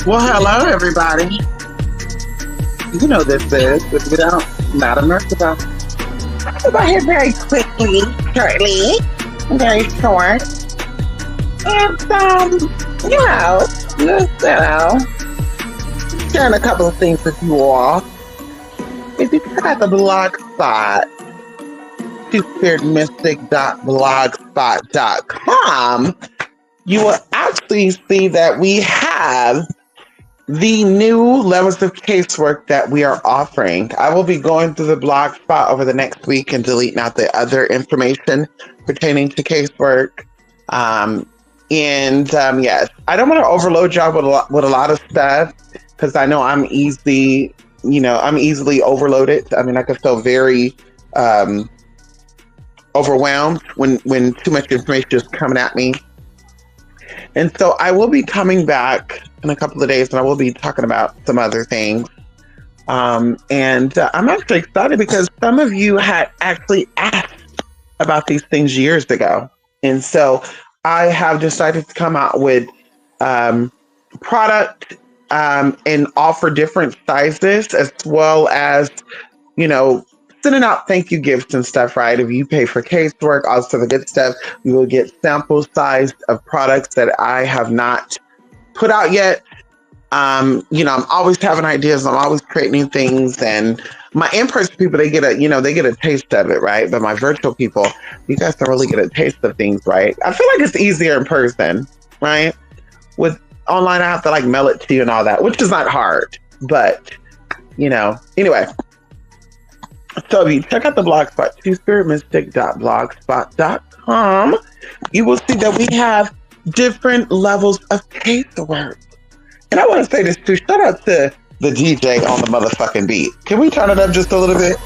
Well, hello, everybody. You know this is, if you don't, Madam Merciful. I'll go here very quickly, shortly, very short. And, sharing a couple of things with you all. If you check out the blog spot, twospiritmystic.blogspot.com, you will actually see that we have the new levels of casework that we are offering. I will be going through the blog spot over the next week and deleting out the other information pertaining to casework. Yes, I don't want to overload y'all with a lot of stuff because I know I'm easily overloaded. I mean, I can feel very overwhelmed when too much information is coming at me. And so I will be coming back in a couple of days and I will be talking about some other things. I'm actually excited because some of you had actually asked about these things years ago. And so I have decided to come out with product and offer different sizes as well as, sending out thank you gifts and stuff, right? If you pay for casework, also the good stuff, you will get sample size of products that I have not put out yet. I'm always having ideas. I'm always creating things, and my in-person people, they get a taste of it, right? But my virtual people, you guys don't really get a taste of things, right? I feel like it's easier in person, right? With online, I have to like mail it to you and all that, which is not hard, but anyway. So if you check out the blog spot, twospiritmystic.blogspot.com, you will see that we have different levels of casework. And I want to say this too. Shout out to the DJ on the motherfucking beat. Can we turn it up just a little bit?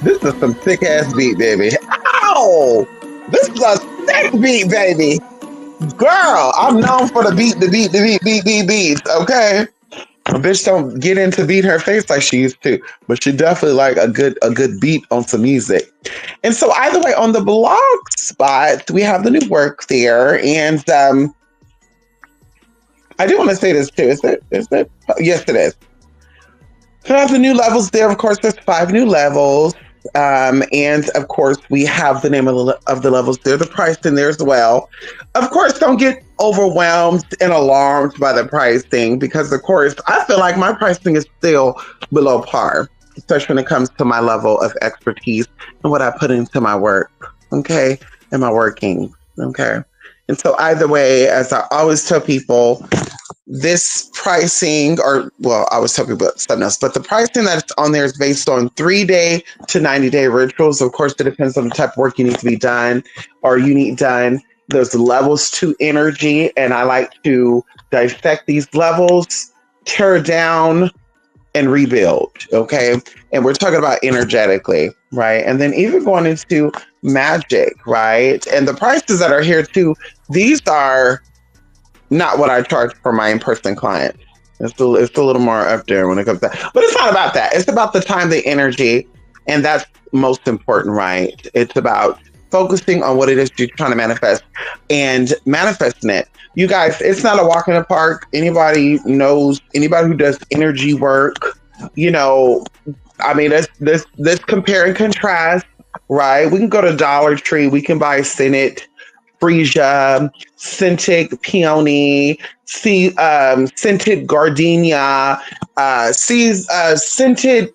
This is some sick ass beat, baby. Ow! This is a sick beat, baby. Girl, I'm known for the beats, okay? A bitch don't get in to beat her face like she used to, but she definitely like a good beat on some music. And so either way, on the blog spot, we have the new work there. And I do want to say this too. Is it? Yes, it is. So I have the new levels there. Of course, there's 5 new levels. And of course, we have the name of the levels there, the price in there as well. Of course, don't get overwhelmed and alarmed by the pricing because, of course, I feel like my pricing is still below par, especially when it comes to my level of expertise and what I put into my work, okay, and my working, okay. And so either way, as I always tell people, this pricing, I always tell people something else, but the pricing that's on there is based on 3-day to 90-day rituals. Of course, it depends on the type of work you need to be done or you need done. There's levels to energy, and I like to dissect these levels, tear down, and rebuild, okay? And we're talking about energetically, right? And then even going into magic, right? And the prices that are here too, these are not what I charge for my in-person clients. It's a little more up there when it comes to that. But it's not about that. It's about the time, the energy, and that's most important, right? It's about focusing on what it is you're trying to manifest and manifesting it. You guys, it's not a walk in the park. Anybody who does energy work, let's compare and contrast, right? We can go to Dollar Tree. We can buy Senate, Freesia, scented peony, scented gardenia, scented,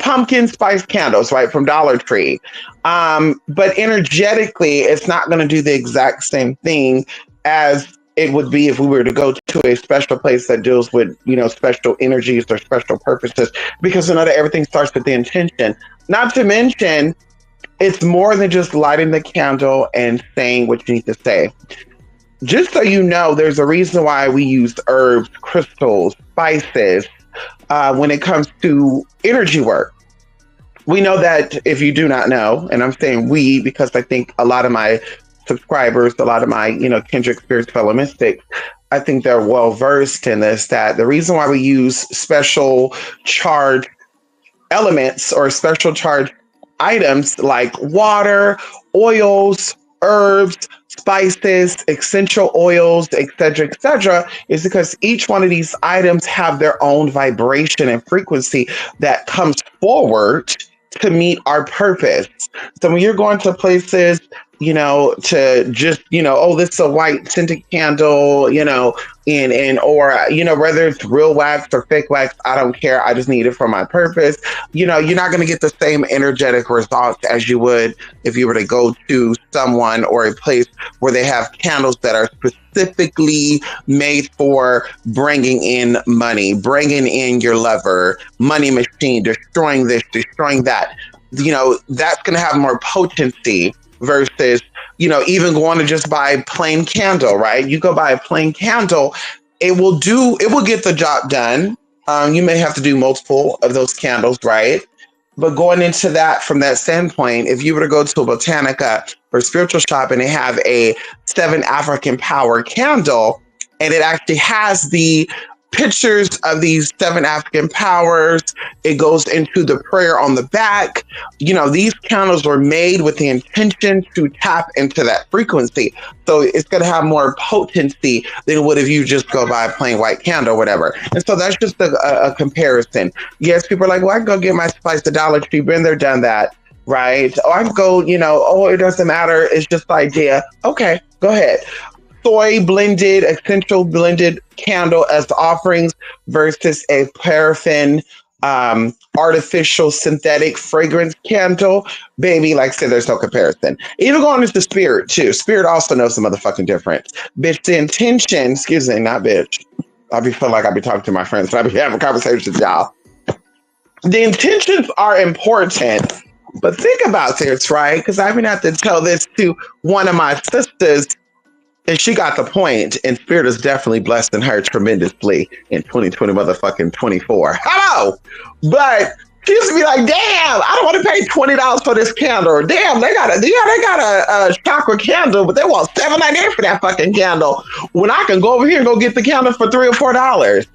pumpkin spice candles, right, from Dollar Tree. But energetically, it's not going to do the exact same thing as it would be if we were to go to a special place that deals with, special energies or special purposes, because everything starts with the intention. Not to mention, it's more than just lighting the candle and saying what you need to say. Just so you know, there's a reason why we use herbs, crystals, spices when it comes to energy work. We know that if you do not know, and I'm saying we because I think a lot of my subscribers, a lot of my, kindred spirits, fellow mystics, I think they're well versed in this, that the reason why we use special charged elements or special charged items like water, oils, herbs, spices, essential oils, etc., is because each one of these items have their own vibration and frequency that comes forward to meet our purpose. So when you're going to places, to just, oh, this is a white scented candle, and or whether it's real wax or fake wax, I don't care. I just need it for my purpose. You're not going to get the same energetic results as you would if you were to go to someone or a place where they have candles that are specifically made for bringing in money, bringing in your lover, money machine, destroying this, destroying that. That's going to have more potency versus, even going to just buy a plain candle, right? You go buy a plain candle, it will get the job done. You may have to do multiple of those candles, right? But going into that from that standpoint, if you were to go to a Botanica or spiritual shop and they have a 7 African power candle, and it actually has the pictures of these 7 African powers, it goes into the prayer on the back. These candles were made with the intention to tap into that frequency. So it's going to have more potency than would if you just go buy a plain white candle or whatever. And so that's just a comparison. Yes, people are like, well, I can go get my spice at Dollar Tree. Been there, done that, right? Oh, I can go, it doesn't matter. It's just the idea. Okay, go ahead. Soy blended, essential blended candle as offerings versus a paraffin artificial synthetic fragrance candle. Baby, like I said, there's no comparison. Even going into Spirit too. Spirit also knows the motherfucking difference. Bitch, the intention, excuse me, not bitch. I feel like I be talking to my friends, but I be having conversations with y'all. The intentions are important, but think about this, right? Because I've been have to tell this to one of my sisters. And she got the point, and Spirit is definitely blessing her tremendously in 2020 motherfucking 24. Hello! But she used to be like, damn, I don't want to pay $20 for this candle. Or, damn, they got a chakra candle, but they want $7.98 for that fucking candle. When I can go over here and go get the candle for $3 or $4.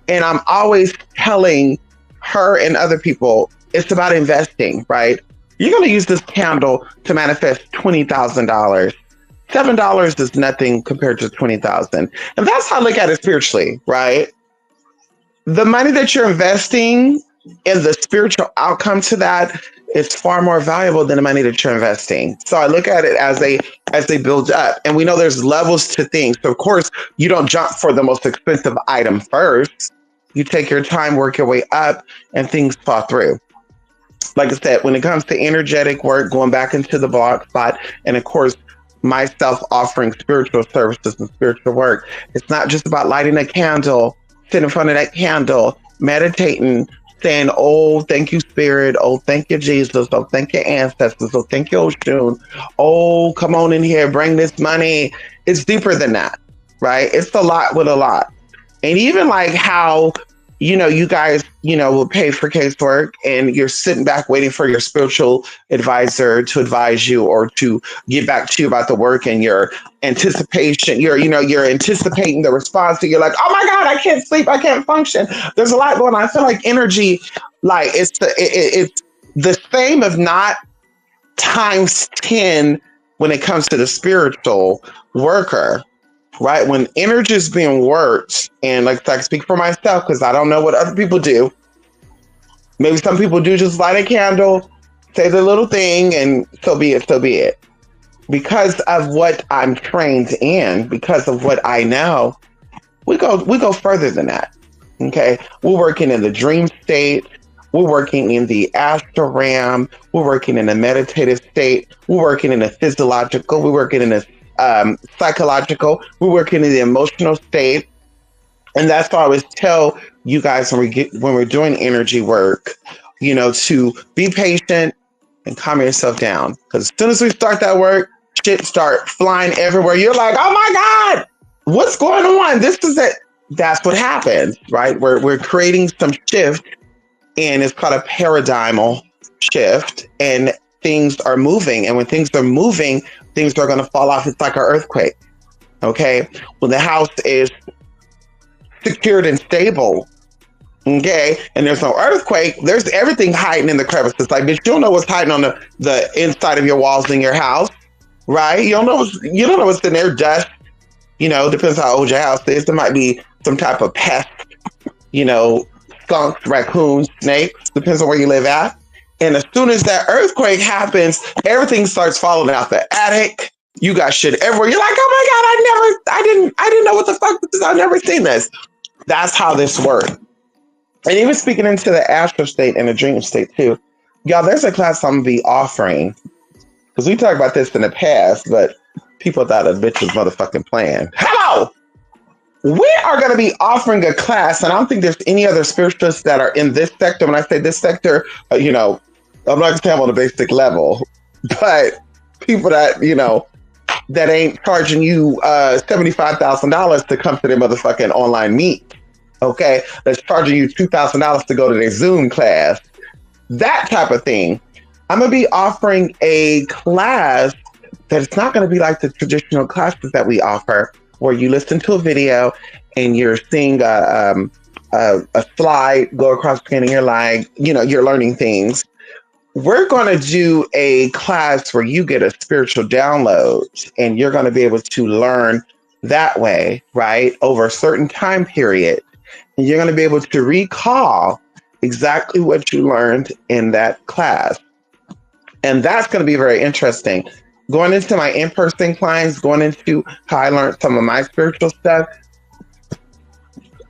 And I'm always telling her and other people, it's about investing, right? You're going to use this candle to manifest $20,000. $7 is nothing compared to 20,000. And that's how I look at it spiritually, right? The money that you're investing in the spiritual outcome to that is far more valuable than the money that you're investing. So I look at it as they build up. And we know there's levels to things. So of course, you don't jump for the most expensive item first. You take your time, work your way up, and things fall through. Like I said, when it comes to energetic work, going back into the block spot, and of course, myself offering spiritual services and spiritual work. It's not just about lighting a candle, sitting in front of that candle, meditating, saying, oh, thank you, Spirit. Oh, thank you, Jesus. Oh, thank you, ancestors. Oh, thank you, Oshun. Oh, come on in here, bring this money. It's deeper than that, right? It's a lot with a lot. And even like how, you guys, will pay for casework and you're sitting back waiting for your spiritual advisor to advise you or to get back to you about the work, and your anticipation, you're anticipating the response, and you're like, oh my God, I can't sleep, I can't function. There's a lot going on. I feel like energy, like it's the same, if not times 10 when it comes to the spiritual worker. Right? When energy is being worked, and like I speak for myself because I don't know what other people do. Maybe some people do just light a candle, say the little thing, and so be it, so be it. Because of what I'm trained in, because of what I know, we go further than that. Okay? We're working in the dream state. We're working in the astral realm. We're working in a meditative state. We're working in a physiological. We're working in a psychological. We're working in the emotional state. And that's why I always tell you guys when we're doing energy work, to be patient and calm yourself down. Because as soon as we start that work, shit start flying everywhere. You're like, oh my God, what's going on? This is it. That's what happens, right? We're creating some shift, and it's called a paradigmal shift, and things are moving. And when things are moving, things are going to fall off. It's like an earthquake. Okay. When the house is secured and stable, okay, and there's no earthquake, there's everything hiding in the crevices. Like, bitch, you don't know what's hiding on the inside of your walls in your house. right? You don't know what's in there. Dust, depends how old your house is. There might be some type of pest, you know, skunks, raccoons, snakes, depends on where you live at. And as soon as that earthquake happens, everything starts falling out the attic. You got shit everywhere. You're like, oh my God, I didn't know what the fuck this is. I've never seen this. That's how this works. And even speaking into the astral state and the dream state too. Y'all, there's a class I'm gonna be offering. Because we talked about this in the past, but people thought a bitch was motherfucking playing. Hello! We are going to be offering a class, and I don't think there's any other spiritualists that are in this sector. When I say this sector, I'm not going to say I'm on a basic level, but people that, that ain't charging you $75,000 to come to their motherfucking online meet, okay? That's charging you $2,000 to go to their Zoom class. That type of thing. I'm going to be offering a class that it's not going to be like the traditional classes that we offer, where you listen to a video and you're seeing a slide go across the screen and you're like, you're learning things. We're going to do a class where you get a spiritual download and you're going to be able to learn that way, right? Over a certain time period. And you're going to be able to recall exactly what you learned in that class. And that's going to be very interesting. Going into my in-person clients, going into how I learned some of my spiritual stuff,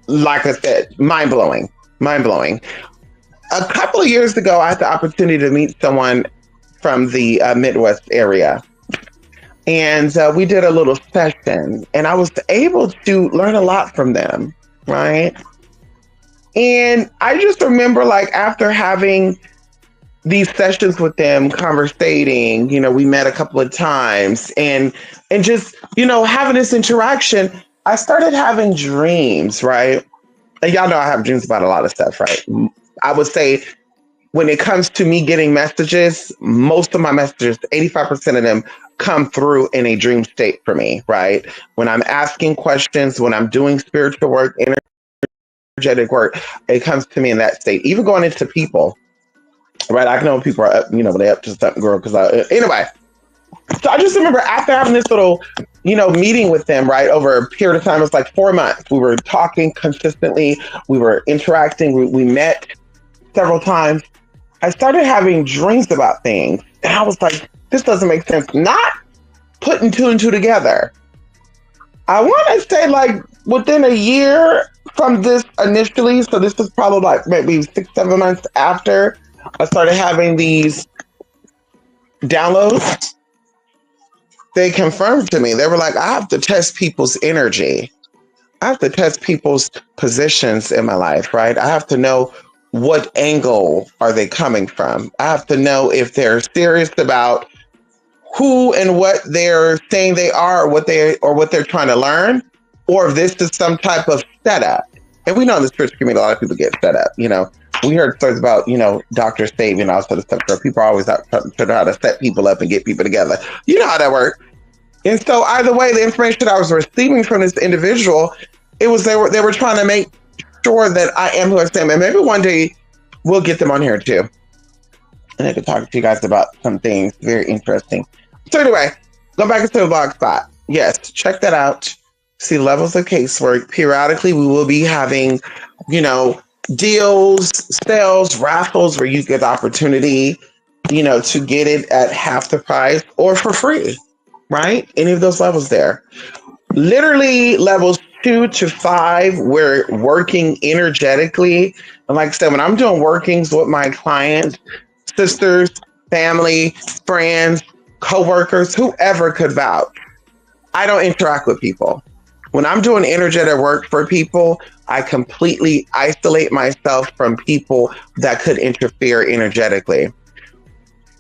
like I said, mind-blowing. A couple of years ago, I had the opportunity to meet someone from the Midwest area. And we did a little session, and I was able to learn a lot from them, right? And I just remember, like, after having these sessions with them, conversating, we met a couple of times and just, having this interaction, I started having dreams, right? And y'all know I have dreams about a lot of stuff, right? I would say when it comes to me getting messages, most of my messages, 85% of them come through in a dream state for me, right? When I'm asking questions, when I'm doing spiritual work, energetic work, it comes to me in that state. Even going into people, right? I know people are up, they up to something, girl. Anyway, so I just remember after having this little, meeting with them, right, over a period of time, it was like 4 months. We were talking consistently. We were interacting. We met several times. I started having dreams about things. And I was like, this doesn't make sense. Not putting two and two together. I want to say like within a year from this initially, so this was probably like maybe 6-7 months after, I started having these downloads. They confirmed to me. They were like, I have to test people's energy. I have to test people's positions in my life, right? I have to know what angle are they coming from. I have to know if they're serious about who and what they're saying they are, what they're trying to learn, or if this is some type of setup. And we know in the spiritual community, a lot of people get set up, We heard stories about, Dr. Stave and all sort of stuff. So people are always out trying to how to set people up and get people together. You know how that works. And so either way, the information I was receiving from this individual, it was they were trying to make sure that I am who I am. And maybe one day we'll get them on here too. And I can talk to you guys about some things very interesting. So anyway, go back into the blog spot. Yes, check that out. See levels of casework. Periodically, we will be having, deals, sales, raffles where you get the opportunity, to get it at half the price or for free, right? Any of those levels there. Literally levels 2 to 5, we're working energetically. And like I said, when I'm doing workings with my clients, sisters, family, friends, co-workers, whoever could vouch, I don't interact with people. When I'm doing energetic work for people, I completely isolate myself from people that could interfere energetically.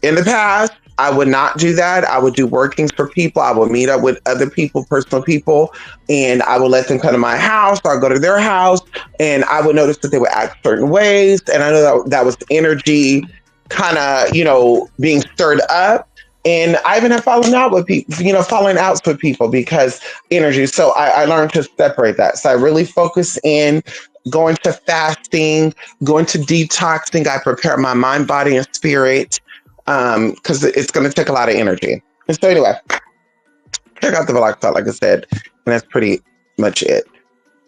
In the past, I would not do that. I would do workings for people. I would meet up with other people, personal people, and I would let them come to my house or I'd go to their house, and I would notice that they would act certain ways. And I know that was energy kind of, being stirred up. And I even have fallen outs with people because energy. So I learned to separate that. So I really focus in going to fasting, going to detoxing. I prepare my mind, body, and spirit because it's going to take a lot of energy. And so anyway, check out the vlog shot, like I said, and that's pretty much it.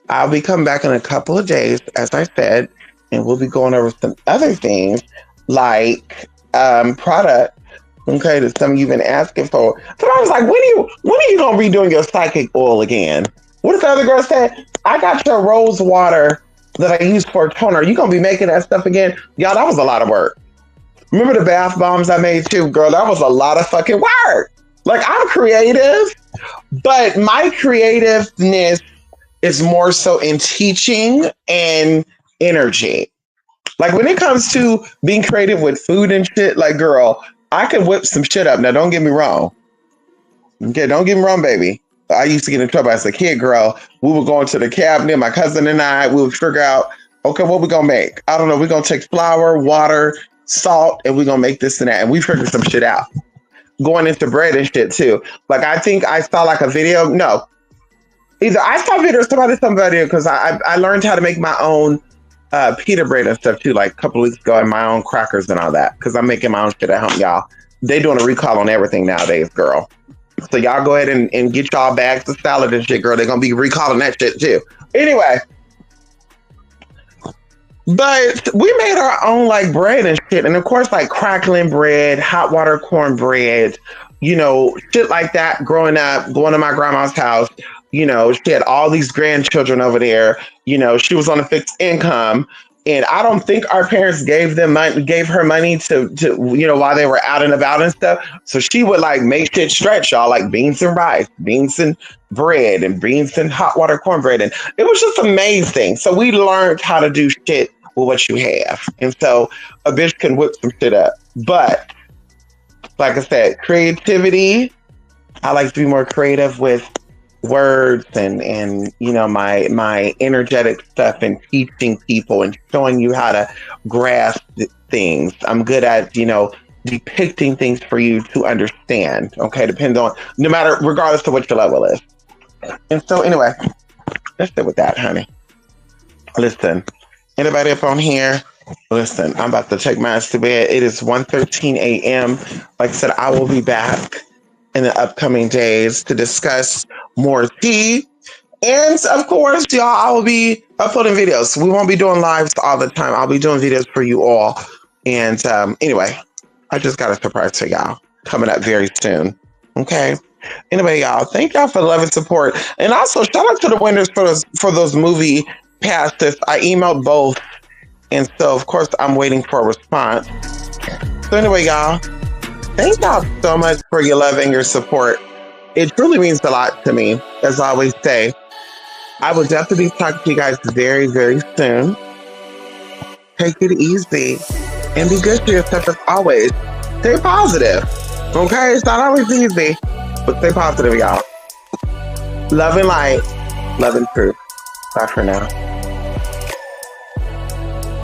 I'll be coming back in a couple of days, as I said, and we'll be going over some other things like product. Okay, that some of you've been asking for. So I was like, when are you gonna be doing your psychic oil again? What if the other girl said, I got your rose water that I use for a toner. You gonna be making that stuff again? Y'all, that was a lot of work. Remember the bath bombs I made too, girl? That was a lot of fucking work. Like, I'm creative, but my creativeness is more so in teaching and energy. Like, when it comes to being creative with food and shit, like, girl, I could whip some shit up. Now, don't get me wrong. Okay, don't get me wrong, baby. I used to get in trouble as a kid, girl. We would go into the cabinet, my cousin and I, we would figure out, okay, what we gonna make? I don't know. We're gonna take flour, water, salt, and we're gonna make this and that. And we figured some shit out. Going into bread and shit too. Like, I think I saw like a video. No, either I saw a video or somebody because I learned how to make my own pita bread and stuff too, like a couple of weeks ago, and my own crackers and all that, because I'm making my own shit at home, y'all. They doing a recall on everything nowadays, girl. So y'all go ahead and get y'all bags of salad and shit, girl. They're gonna be recalling that shit too. Anyway, but we made our own like bread and shit, and of course like crackling bread, hot water cornbread, you know, shit like that. Growing up, going to my grandma's house, you know, she had all these grandchildren over there. You know, she was on a fixed income, and I don't think our parents gave her money to you know, while they were out and about and stuff. So she would like make shit stretch, y'all, like beans and rice, beans and bread, and beans and hot water cornbread, and it was just amazing. So we learned how to do shit with what you have, and so a bitch can whip some shit up. But like I said, creativity. I like to be more creative with words and you know, my energetic stuff and teaching people and showing you how to grasp things. I'm good at, you know, depicting things for you to understand. Okay, depends on, no matter, regardless of what your level is. And so anyway, let's sit with that, honey. Listen, anybody up on here? Listen, I'm about to take my ass to bed. It is 1:13 a.m. Like I said, I will be back in the upcoming days to discuss more tea. And of course, y'all, I will be uploading videos. We won't be doing lives all the time. I'll be doing videos for you all. And anyway, I just got a surprise for y'all coming up very soon. Okay. Anyway, y'all, thank y'all for the love and support. And also shout out to the winners for those movie passes. I emailed both. And so, of course, I'm waiting for a response. So anyway, y'all, thank y'all so much for your love and your support. It truly means a lot to me, as I always say. I will definitely talk to you guys very, very soon. Take it easy and be good to yourself as always. Stay positive. Okay? It's not always easy, but stay positive, y'all. Love and light. Love and truth. Bye for now.